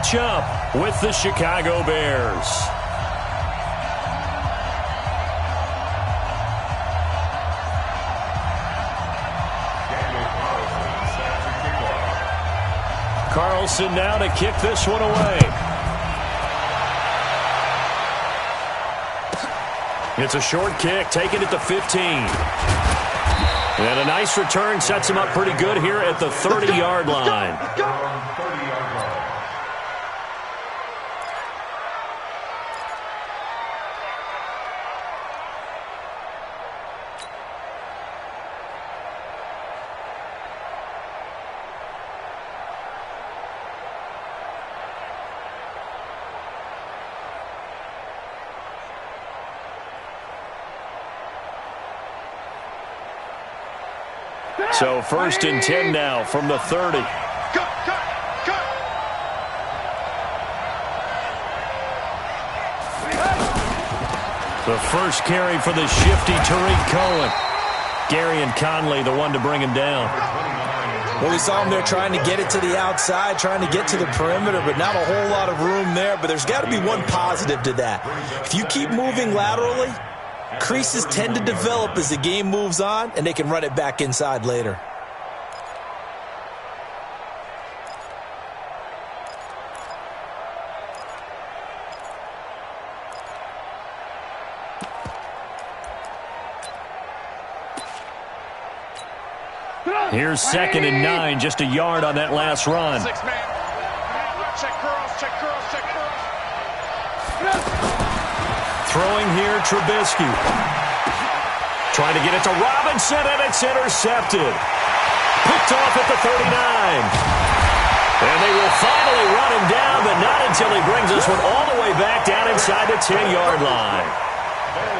matchup with the Chicago Bears. Carlson now to kick this one away. It's a short kick, taken at the 15. And a nice return sets him up pretty good here at the 30-yard line. So 1st and 10 now from the 30. The first carry for the shifty Tariq Cohen. Gary and Conley the one to bring him down. Well, we saw him there trying to get it to the outside, trying to get to the perimeter, but not a whole lot of room there. But there's got to be one positive to that. If you keep moving laterally, creases tend to develop as the game moves on, and they can run it back inside later. Here's 2nd and 9, just a yard on that last run. Check curls, check curls, check curls. Throwing here, Trubisky. Trying to get it to Robinson, and it's intercepted. Picked off at the 39. And they will finally run him down, but not until he brings this one all the way back down inside the 10-yard line.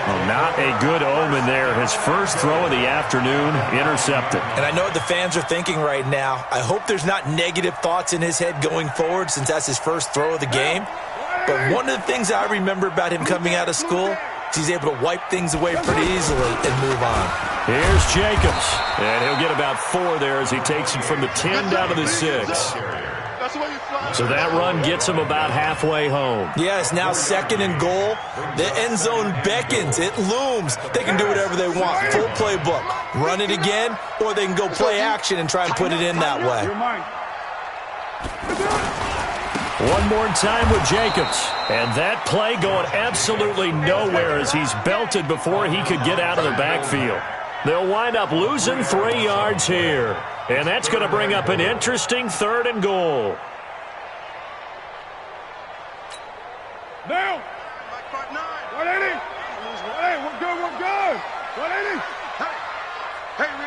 Well, not a good omen there. His first throw of the afternoon, intercepted. And I know what the fans are thinking right now. I hope there's not negative thoughts in his head going forward since that's his first throw of the game. But one of the things I remember about him coming out of school is he's able to wipe things away pretty easily and move on. Here's Jacobs. And he'll get about 4 there as he takes it from the 10 down to the 6. So that run gets him about halfway home. Yeah, it's now 2nd and goal. The end zone beckons. It looms. They can do whatever they want. Full playbook. Run it again, or they can go play action and try and put it in that way. One more time with Jacobs. And that play going absolutely nowhere as he's belted before he could get out of the backfield. They'll wind up losing 3 yards here. And that's going to bring up an interesting 3rd and goal. Now. 180. Hey, we're good, we're good. 180. Hey, we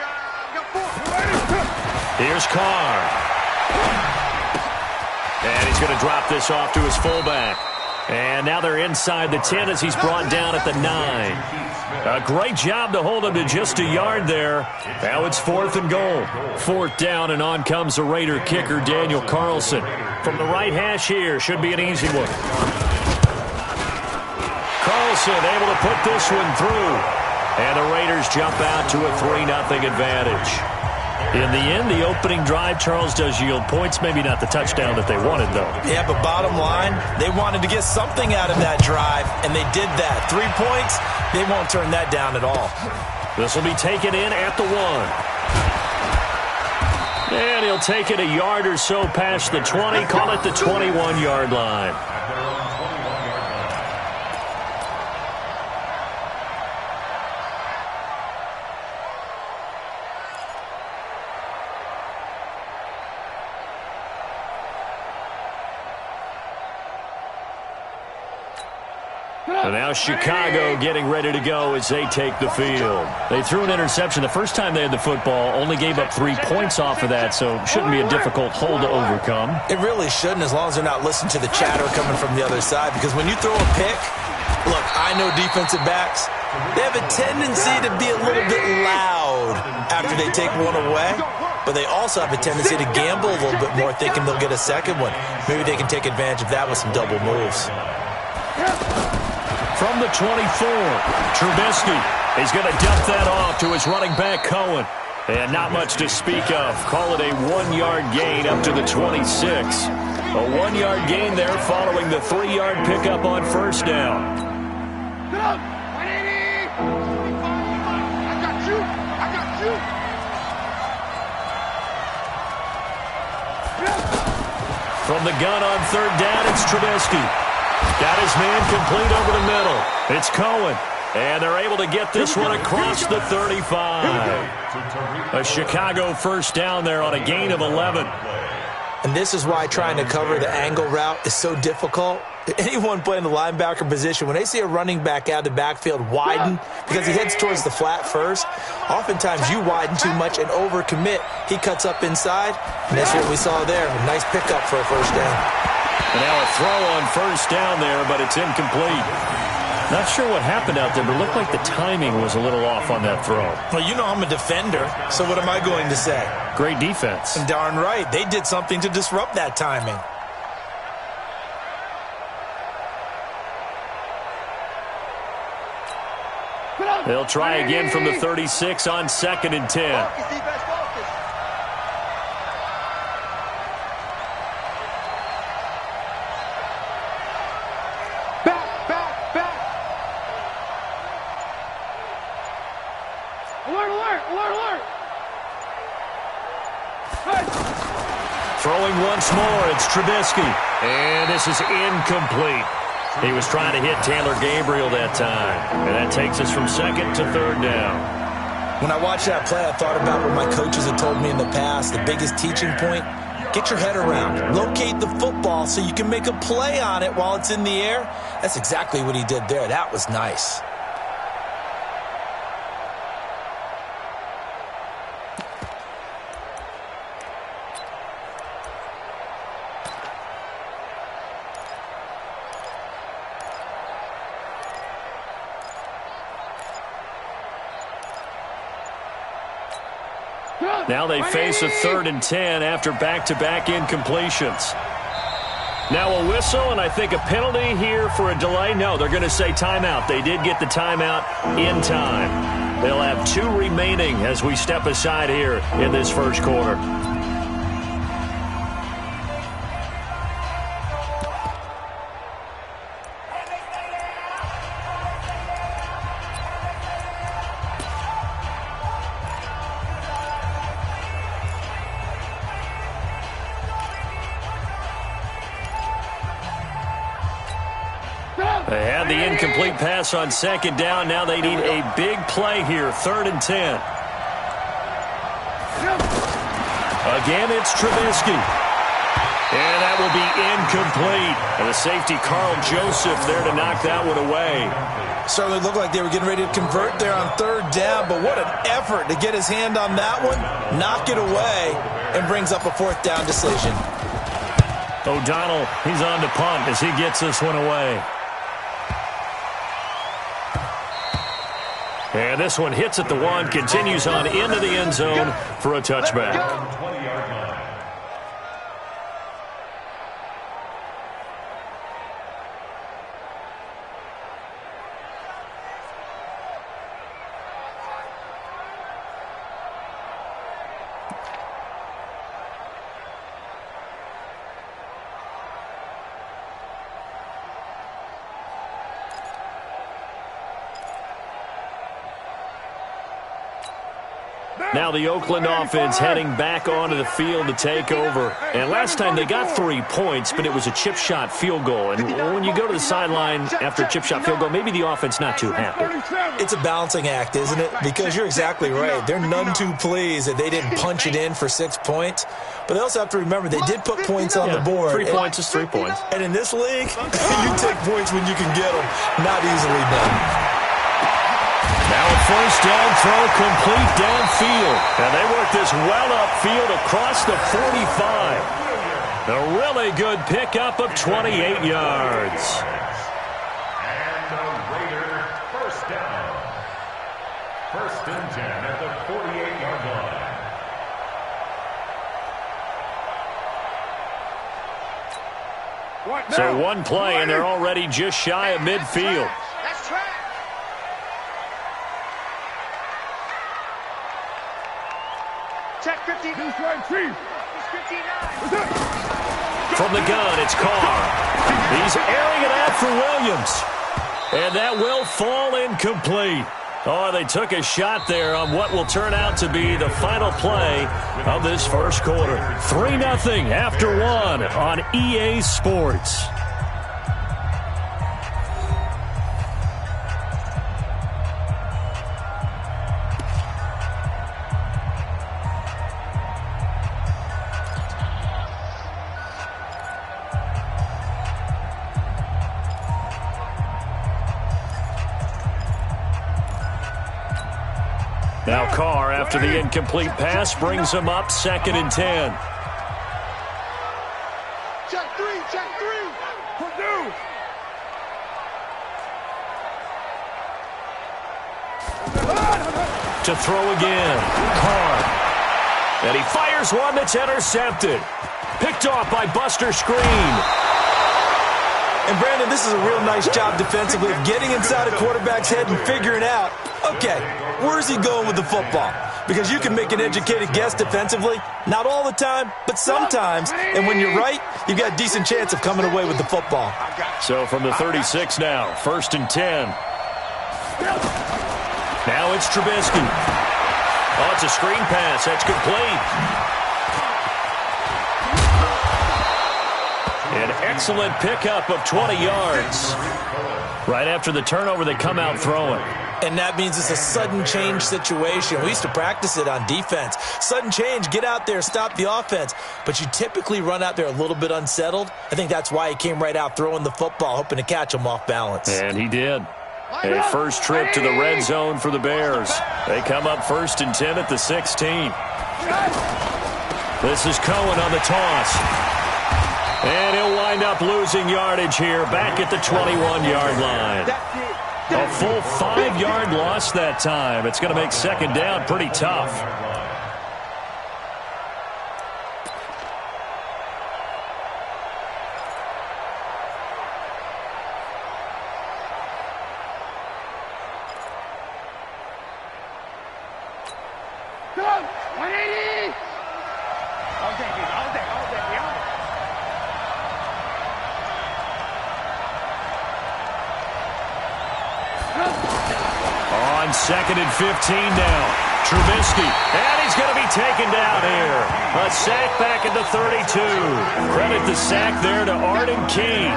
got 4. 180. Here's Carr. And he's going to drop this off to his fullback. And now they're inside the 10 as he's brought down at the 9. A great job to hold him to just a yard there. Now it's 4th and goal. 4th down, and on comes the Raider kicker, Daniel Carlson. From the right hash here, should be an easy one. Carlson able to put this one through. And the Raiders jump out to a 3-0 advantage. In the end, the opening drive, Charles, does yield points. Maybe not the touchdown that they wanted, though. Yeah, but bottom line, they wanted to get something out of that drive, and they did that. 3 points, they won't turn that down at all. This will be taken in at the 1. And he'll take it a yard or so past the 20, call it the 21-yard line. And now Chicago getting ready to go as they take the field. They threw an interception the first time they had the football, only gave up 3 points off of that, so it shouldn't be a difficult hole to overcome. It really shouldn't, as long as they're not listening to the chatter coming from the other side, because when you throw a pick, look, I know defensive backs, they have a tendency to be a little bit loud after they take one away, but they also have a tendency to gamble a little bit more, thinking they'll get a second one. Maybe they can take advantage of that with some double moves. From the 24, Trubisky. He's going to dump that off to his running back, Cohen. And not much to speak of. Call it a 1-yard gain up to the 26. A 1-yard gain there following the 3-yard pickup on first down. Get up! 180! I got you! I got you! From the gun on third down, it's Trubisky. Got his man complete over the middle. It's Cohen. And they're able to get this one across the 35. A Chicago first down there on a gain of 11. And this is why trying to cover the angle route is so difficult. Anyone playing the linebacker position, when they see a running back out of the backfield widen because he heads towards the flat first, oftentimes you widen too much and overcommit. He cuts up inside, and that's what we saw there. A nice pickup for a first down. And now a throw on first down there, but it's incomplete. Not sure what happened out there, but it looked like the timing was a little off on that throw. Well, you know I'm a defender, so what am I going to say? Great defense. And darn right, they did something to disrupt that timing. They'll try again from the 36 on 2nd and 10. Throwing once more, it's Trubisky. And this is incomplete. He was trying to hit Taylor Gabriel that time. And that takes us from 2nd to 3rd down. When I watched that play, I thought about what my coaches had told me in the past. The biggest teaching point, get your head around. Locate the football so you can make a play on it while it's in the air. That's exactly what he did there. That was nice. Now they face a 3rd and 10 after back-to-back incompletions. Now a whistle, and I think a penalty here for a delay. No, they're going to say timeout. They did get the timeout in time. They'll have 2 remaining as we step aside here in this first quarter. They had the incomplete pass on 2nd down. Now they need a big play here, 3rd and 10. Again, it's Trubisky. And that will be incomplete. And the safety, Carl Joseph, there to knock that one away. Certainly looked like they were getting ready to convert there on 3rd down, but what an effort to get his hand on that one, knock it away, and brings up a 4th down decision. O'Donnell, he's on to punt as he gets this one away. And this one hits at the 1, continues on into the end zone for a touchback. Now the Oakland offense heading back onto the field to take over. And last time they got 3 points, but it was a chip shot field goal. And when you go to the sideline after a chip shot field goal, maybe the offense not too happy. It's a balancing act, isn't it? Because you're exactly right. They're none too pleased that they didn't punch it in for 6 points. But they also have to remember they did put points on the board. 3 points is 3 points. And in this league, you take points when you can get them. Not easily done. Now a first down throw complete downfield. And they work this well upfield across the 45. A really good pickup of 28 yards. And the Raiders first down. 1st and 10 at the 48-yard line. So one play, and they're already just shy of midfield. That's trash. From the gun, it's Carr. He's airing it out for Williams. And that will fall incomplete. Oh, they took a shot there on what will turn out to be the final play of this first quarter. 3-0 after 1 on EA Sports. Now Carr, after the incomplete pass, brings him up 2nd and 10. Check three. Purdue. To throw again, Carr. And he fires one that's intercepted. Picked off by Buster Screen. And Brandon, this is a real nice job defensively of getting inside a quarterback's head and figuring out, okay, where's he going with the football? Because you can make an educated guess defensively, not all the time, but sometimes. And when you're right, you've got a decent chance of coming away with the football. So from the 36 now, 1st and 10. Now it's Trubisky. Oh, it's a screen pass. That's complete. An excellent pickup of 20 yards. Right after the turnover, they come out throwing. And that means it's a sudden change situation. We used to practice it on defense. Sudden change, get out there, stop the offense. But you typically run out there a little bit unsettled. I think that's why he came right out throwing the football, hoping to catch him off balance. And he did. A first trip to the red zone for the Bears. They come up 1st and 10 at the 16. This is Cohen on the toss. And he'll wind up losing yardage here back at the 21-yard line. A full 5-yard loss that time. It's going to make 2nd down pretty tough. Go! 180! All day. On 2nd and 15 now. Trubisky, and he's going to be taken down here. A sack back at the 32. Credit the sack there to Arden Key.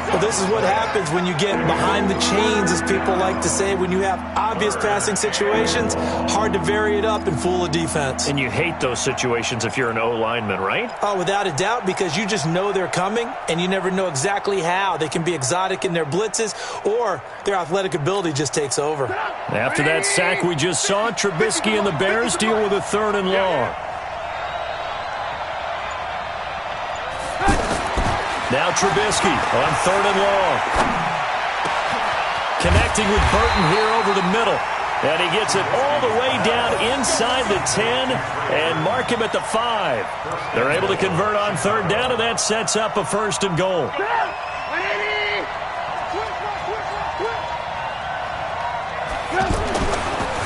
Well, this is what happens when you get behind the chains, as people like to say. When you have obvious passing situations, hard to vary it up and fool a defense. And you hate those situations if you're an O-lineman, right? Oh, without a doubt, because you just know they're coming, and you never know exactly how. They can be exotic in their blitzes, or their athletic ability just takes over. After that sack we just saw, Trubisky and the Bears deal with a 3rd and long. Now Trubisky on 3rd and long. Connecting with Burton here over the middle. And he gets it all the way down inside the 10 and mark him at the 5. They're able to convert on 3rd down, and that sets up a 1st and goal.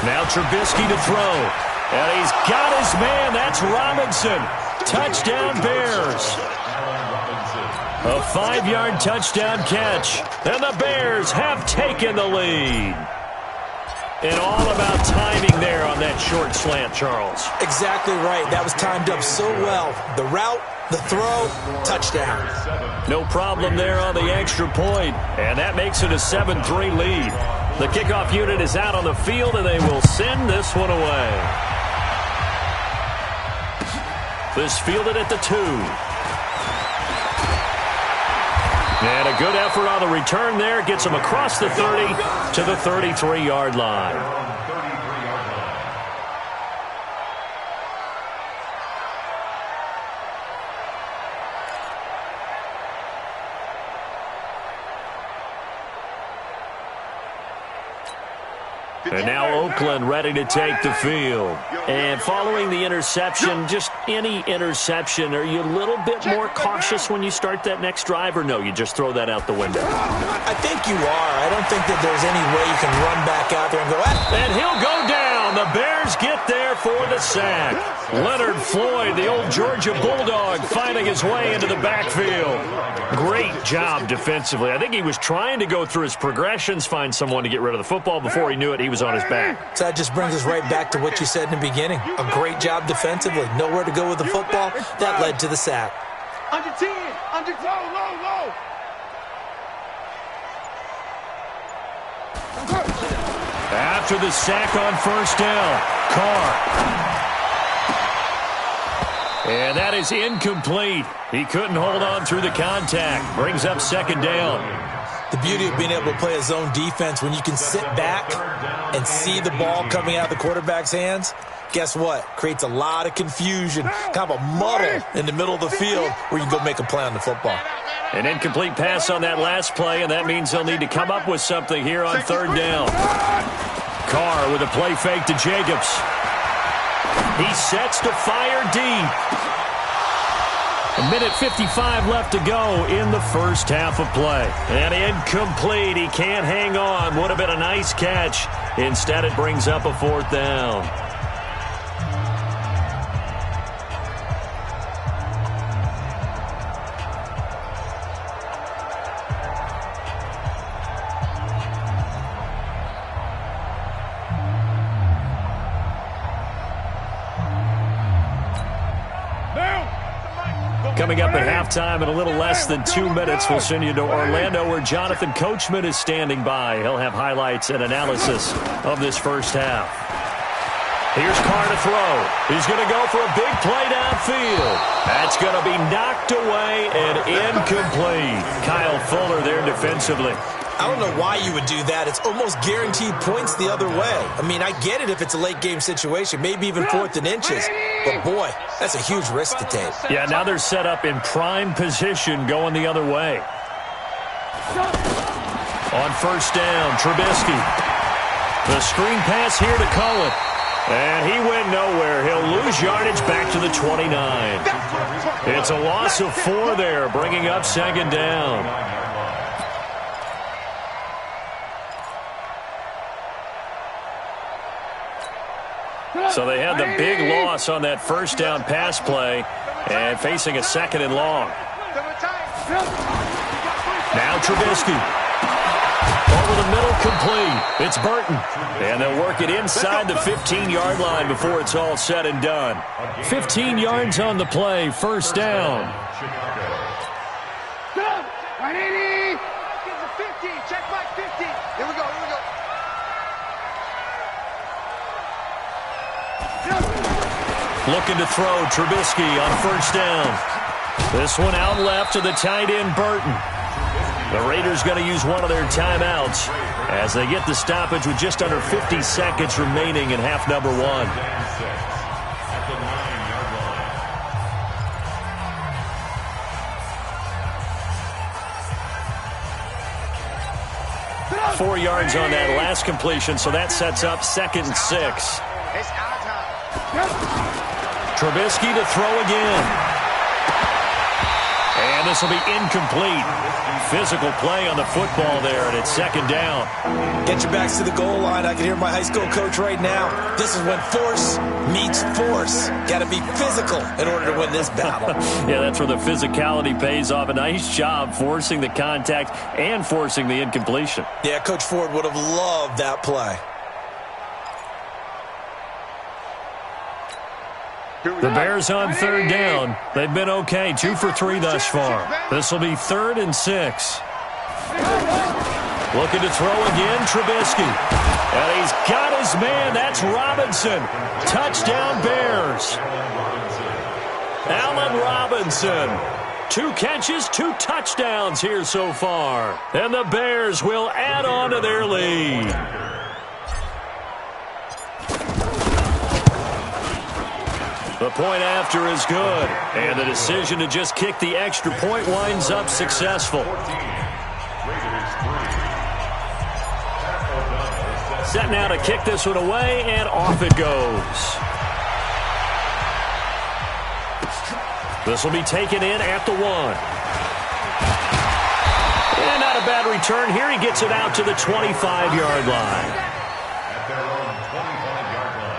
Now Trubisky to throw. And he's got his man. That's Robinson. Touchdown Bears. A 5-yard touchdown catch. And the Bears have taken the lead. And all about timing there on that short slant, Charles. Exactly right. That was timed up so well. The route, the throw, touchdown. No problem there on the extra point. And that makes it a 7-3 lead. The kickoff unit is out on the field, and they will send this one away. This fielded at the 2. And a good effort on the return there. Gets him across the 30 to the 33-yard line. And now Oakland ready to take the field. And following the interception, just any interception, are you a little bit more cautious when you start that next drive, or no, you just throw that out the window? I think you are. I don't think that there's any way you can run back out there and go, And he'll go down And the Bears get there for the sack. Leonard Floyd, the old Georgia Bulldog, finding his way into the backfield. Great job defensively. I think he was trying to go through his progressions, find someone to get rid of the football. Before he knew it, he was on his back. So that just brings us right back to what you said in the beginning. A great job defensively. Nowhere to go with the football. That led to the sack. Under 10. Under low. After the sack on first down, Carr. And that is incomplete. He couldn't hold on through the contact. Brings up second down. The beauty of being able to play a zone defense when you can sit back and see the ball coming out of the quarterback's hands, guess what? Creates a lot of confusion, kind of a muddle in the middle of the field where you can go make a play on the football. An incomplete pass on that last play, and that means they'll need to come up with something here on third down. Carr with a play fake to Jacobs. He sets to fire deep. A minute 55 left to go in the first half of play. And incomplete. He can't hang on. Would have been a nice catch. Instead, it brings up a fourth down. Coming up at halftime in a little less than 2 minutes, we'll send you to Orlando where Jonathan Coachman is standing by. He'll have highlights and analysis of this first half. Here's Carr to throw. He's going to go for a big play downfield. That's going to be knocked away and incomplete. Kyle Fuller there defensively. I don't know why you would do that. It's almost guaranteed points the other way. I mean, I get it if it's a late game situation, maybe even 4th and inches. But, boy, that's a huge risk to take. Yeah, now they're set up in prime position going the other way. On first down, Trubisky. The screen pass here to Cohen. And he went nowhere. He'll lose yardage back to the 29. It's a loss of 4 there, bringing up second down. So they had the big loss on that first down pass play and facing a second and long. Now Trubisky. Over the middle, complete. It's Burton. And they'll work it inside the 15-yard line before it's all said and done. 15 yards on the play, first down. Right, 80. Get the 50. Check back 50. Here we go. Looking to throw, Trubisky on first down. This one out left to the tight end, Burton. The Raiders going to use one of their timeouts as they get the stoppage with just under 50 seconds remaining in half number 1. At the 9-yard line. 4 yards on that last completion, so that sets up 2nd and 6. Trubisky to throw again. And this will be incomplete. Physical play on the football there, and it's second down. Get your backs to the goal line. I can hear my high school coach right now. This is when force meets force. Got to be physical in order to win this battle. Yeah, that's where the physicality pays off. A nice job forcing the contact and forcing the incompletion. Yeah, Coach Ford would have loved that play. The Bears on third down. They've been okay, 2 for 3 thus far. This will be 3rd and 6. Looking to throw again, Trubisky. And he's got his man. That's Robinson. Touchdown, Bears. Allen Robinson. 2 catches, 2 touchdowns here so far. And the Bears will add on to their lead. The point after is good, and the decision to just kick the extra point winds up successful. Set now to kick this one away, and off it goes. This will be taken in at the 1. And not a bad return here. He gets it out to the 25-yard line. At their own 25-yard line.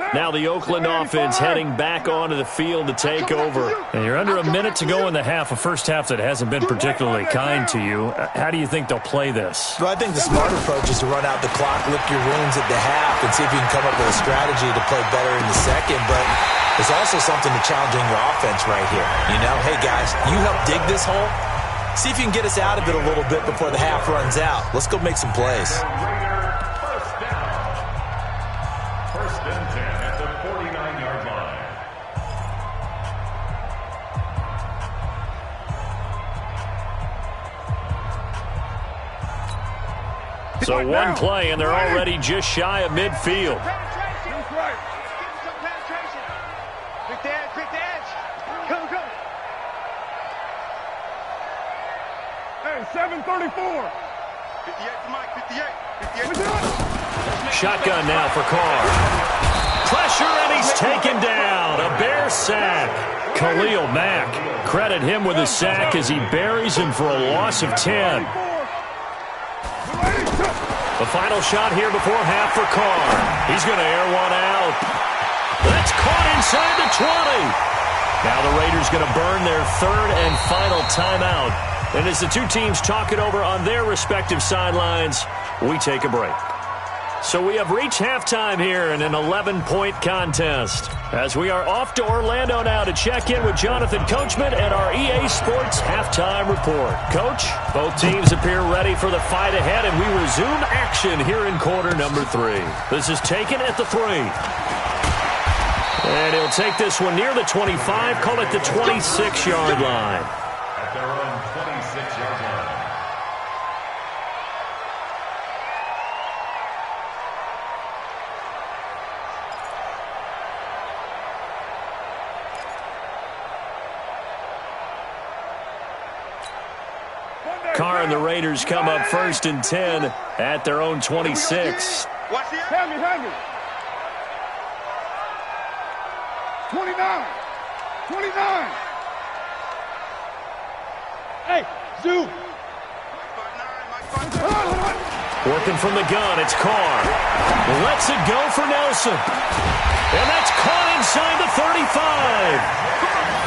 Now the Oakland offense heading back onto the field to take over. And you're under a minute to go in the half, a first half that hasn't been particularly kind to you. How do you think they'll play this? Well, I think the smart approach is to run out the clock, lick your wounds at the half, and see if you can come up with a strategy to play better in the second. But there's also something to challenging your offense right here. You know, hey, guys, you help dig this hole. See if you can get us out of it a little bit before the half runs out. Let's go make some plays. First down. First and 10 at the 49-yard line. So one play, and they're already just shy of midfield. That's right. Pick the edge, pick the edge. Come. Hey, 734. 58 to Mike, 58. 58. Shotgun now for Carr. Pressure, and he's taken down. A Bear sack. Khalil Mack. Credit him with a sack as he buries him for a loss of 10. The final shot here before half for Carr. He's going to air one out. That's caught inside the 20. Now the Raiders going to burn their third and final timeout. And as the two teams talk it over on their respective sidelines, we take a break. So we have reached halftime here in an 11-point contest. As we are off to Orlando now to check in with Jonathan Coachman and our EA Sports halftime report. Coach, both teams appear ready for the fight ahead, and we resume action here in quarter number 3. This is taken at the 3. And he'll take this one near the 25, call it the 26-yard line. At their own 26-yard line. Carr and the Raiders come up first and 10 at their own 26. Watch the hand me. 29. Hey, Zoo. Working from the gun, it's Carr. Lets it go for Nelson. And that's caught inside the 35.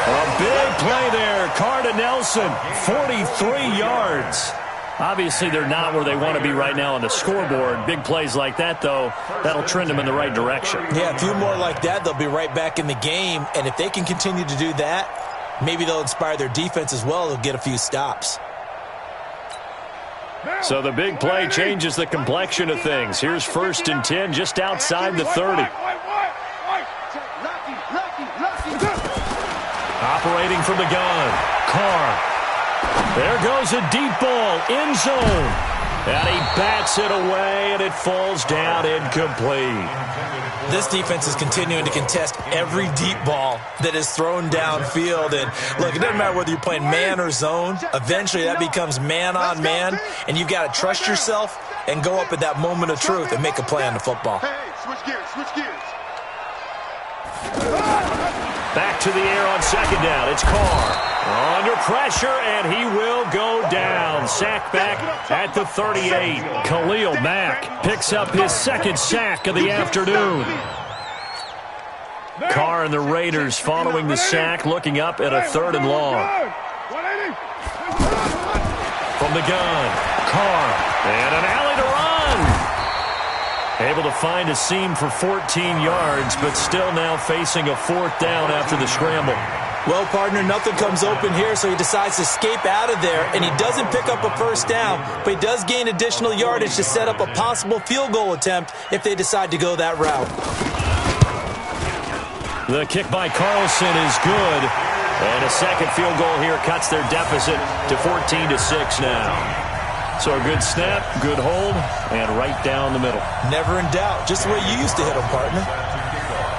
A big play there. Carr to Nelson, 43 yards. Obviously, they're not where they want to be right now on the scoreboard. Big plays like that, though, that'll trend them in the right direction. Yeah, a few more like that, they'll be right back in the game. And if they can continue to do that, maybe they'll inspire their defense as well. They'll get a few stops. So the big play changes the complexion of things. Here's first and 10 just outside the 30. Operating from the gun, Carr. There goes a deep ball, end zone. And he bats it away, and it falls down incomplete. This defense is continuing to contest every deep ball that is thrown downfield. And, look, it doesn't matter whether you're playing man or zone. Eventually, that becomes man on man, and you've got to trust yourself and go up at that moment of truth and make a play on the football. Hey, switch gears. Back to the air on second down. It's Carr. Under pressure, and he will go down. Sack back at the 38. Khalil Mack picks up his second sack of the afternoon. Carr and the Raiders following the sack, looking up at a third and long. From the gun, Carr, and an alley to run. Able to find a seam for 14 yards, but still now facing a fourth down after the scramble. Well, partner, nothing comes open here, so he decides to escape out of there, and he doesn't pick up a first down, but he does gain additional yardage to set up a possible field goal attempt if they decide to go that route. The kick by Carlson is good, and a second field goal here cuts their deficit to 14-6 now. So a good snap, good hold, and right down the middle. Never in doubt. Just the way you used to hit them, partner.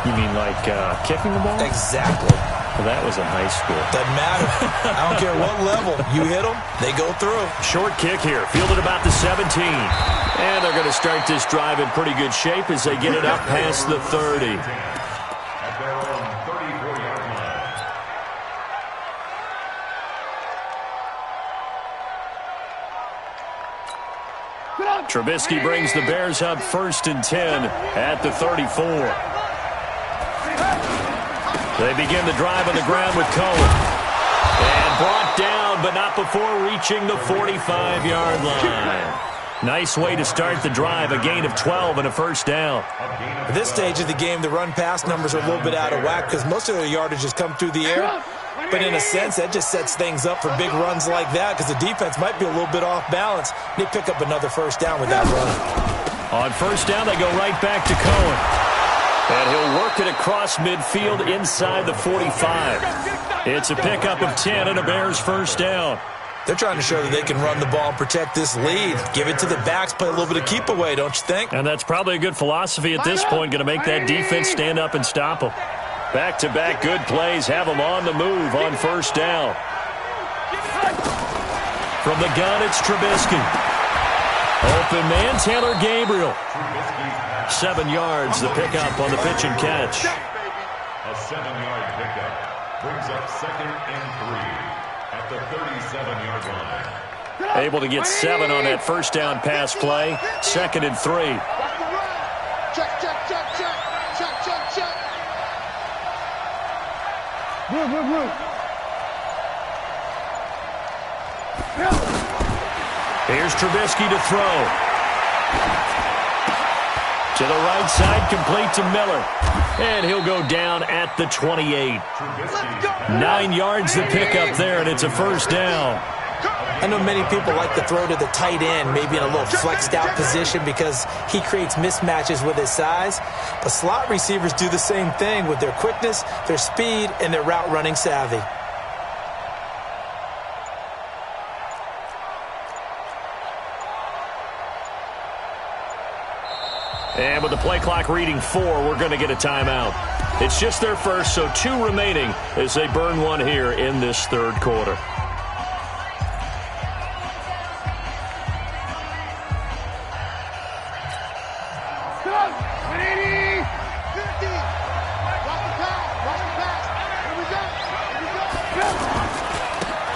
You mean like kicking the ball? Exactly. Well, that was in high school. Doesn't matter. I don't care what level. You hit them, they go through. Short kick here, fielded about the 17. And they're going to start this drive in pretty good shape as they get it up past the 30. At their own 34-yard line. Trubisky brings the Bears up first and 10 at the 34. They begin the drive on the ground with Cohen. And brought down, but not before reaching the 45-yard line. Nice way to start the drive, a gain of 12 and a first down. At this stage of the game, the run-pass numbers are a little bit out of whack because most of their yardage has come through the air. But in a sense, that just sets things up for big runs like that because the defense might be a little bit off balance. They pick up another first down with that run. On first down, they go right back to Cohen. And he'll work it across midfield inside the 45. It's a pickup of 10 and a Bears first down. They're trying to show that they can run the ball and protect this lead. Give it to the backs, play a little bit of keep away, don't you think? And that's probably a good philosophy at this point, going to make that defense stand up and stop them. Back-to-back good plays have them on the move on first down. From the gun, it's Trubisky. Open man, Taylor Gabriel. 7 yards, the pickup on the pitch and catch. A 7-yard pickup brings up 2nd and 3 at the 37-yard line. Able to get 7 on that first down pass play. 2nd and 3. Check, check, check, check. Check, check, check. Move. Here's Trubisky to throw. To the right side, complete to Miller. And he'll go down at the 28. 9 yards the pickup there, and it's a first down. I know many people like to throw to the tight end, maybe in a little flexed out position because he creates mismatches with his size. But slot receivers do the same thing with their quickness, their speed, and their route running savvy. And with the play clock reading 4, we're going to get a timeout. It's just their first, so 2 remaining as they burn one here in this third quarter.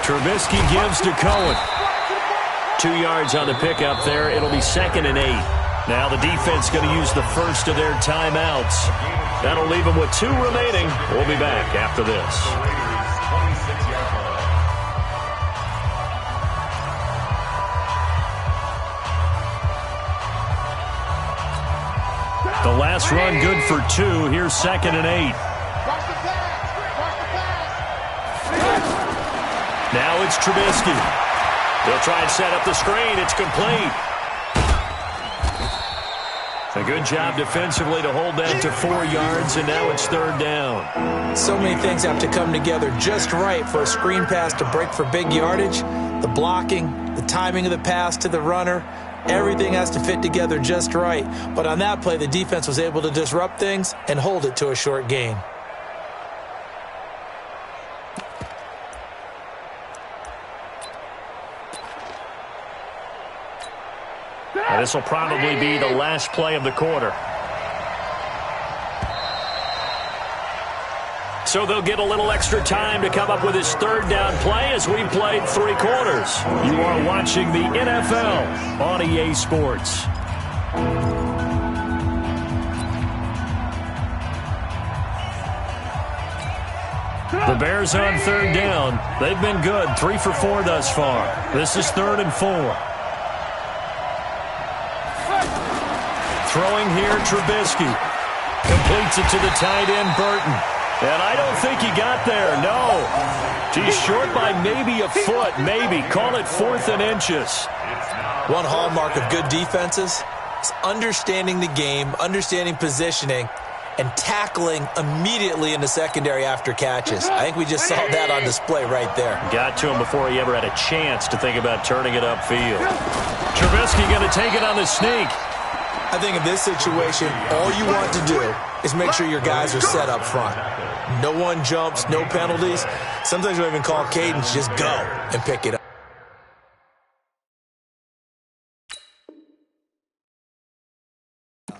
Trubisky gives to Cohen. 2 yards on the pickup there. It'll be 2nd and 8. Now the defense going to use the first of their timeouts. That'll leave them with 2 remaining. We'll be back after this. The last run good for 2. Here's 2nd and 8. Now it's Trubisky. They'll try and set up the screen. It's complete. A good job defensively to hold that to 4 yards, and now it's 3rd down. So many things have to come together just right for a screen pass to break for big yardage. The blocking, the timing of the pass to the runner, everything has to fit together just right. But on that play, the defense was able to disrupt things and hold it to a short gain. This will probably be the last play of the quarter. So they'll get a little extra time to come up with his 3rd down play as we played 3 quarters. You are watching the NFL on EA Sports. The Bears on 3rd down. They've been good, 3 for 4 thus far. This is 3rd and 4. Throwing here, Trubisky. Completes it to the tight end, Burton. And I don't think he got there, no. He's short by maybe a foot, maybe. Call it 4th and inches. One hallmark of good defenses is understanding the game, understanding positioning, and tackling immediately in the secondary after catches. I think we just saw that on display right there. Got to him before he ever had a chance to think about turning it upfield. Trubisky going to take it on the sneak. I think in this situation, all you want to do is make sure your guys are set up front. No one jumps, no penalties. Sometimes you don't even call cadence, just go and pick it up.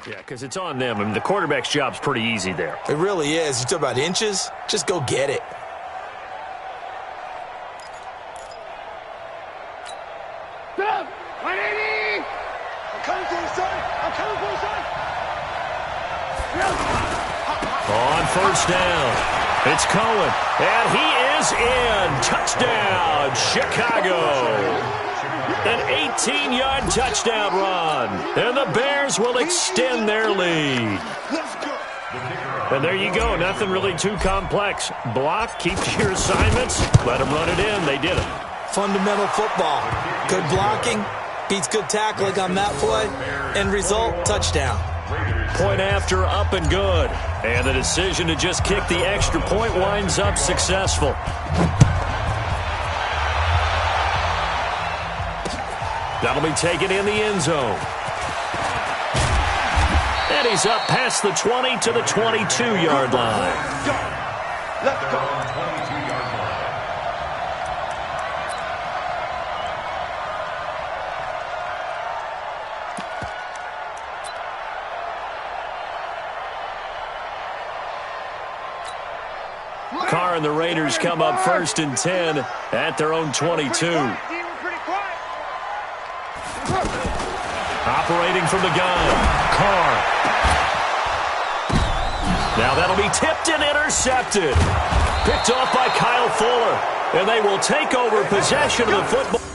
Yeah, because it's on them. I mean, the quarterback's job's pretty easy there. It really is. You talk about inches, just go get it. Stop! 180! I'm coming for you, son! I'm coming for you, son! On first down. It's Cohen, and he is in. Touchdown, Chicago. An 18-yard touchdown run, and the Bears will extend their lead. And there you go. Nothing really too complex. Block, keep to your assignments, let them run it in. They did it. Fundamental football. Good blocking beats good tackling on that play. End result, touchdown. Point after, up and good. And the decision to just kick the extra point winds up successful. That'll be taken in the end zone. And he's up past the 20 to the 22-yard line. Let's go. Carr and the Raiders come up 1st and 10 at their own 22. Operating from the gun, Carr. Now that'll be tipped and intercepted. Picked off by Kyle Fuller. And they will take over possession of the football.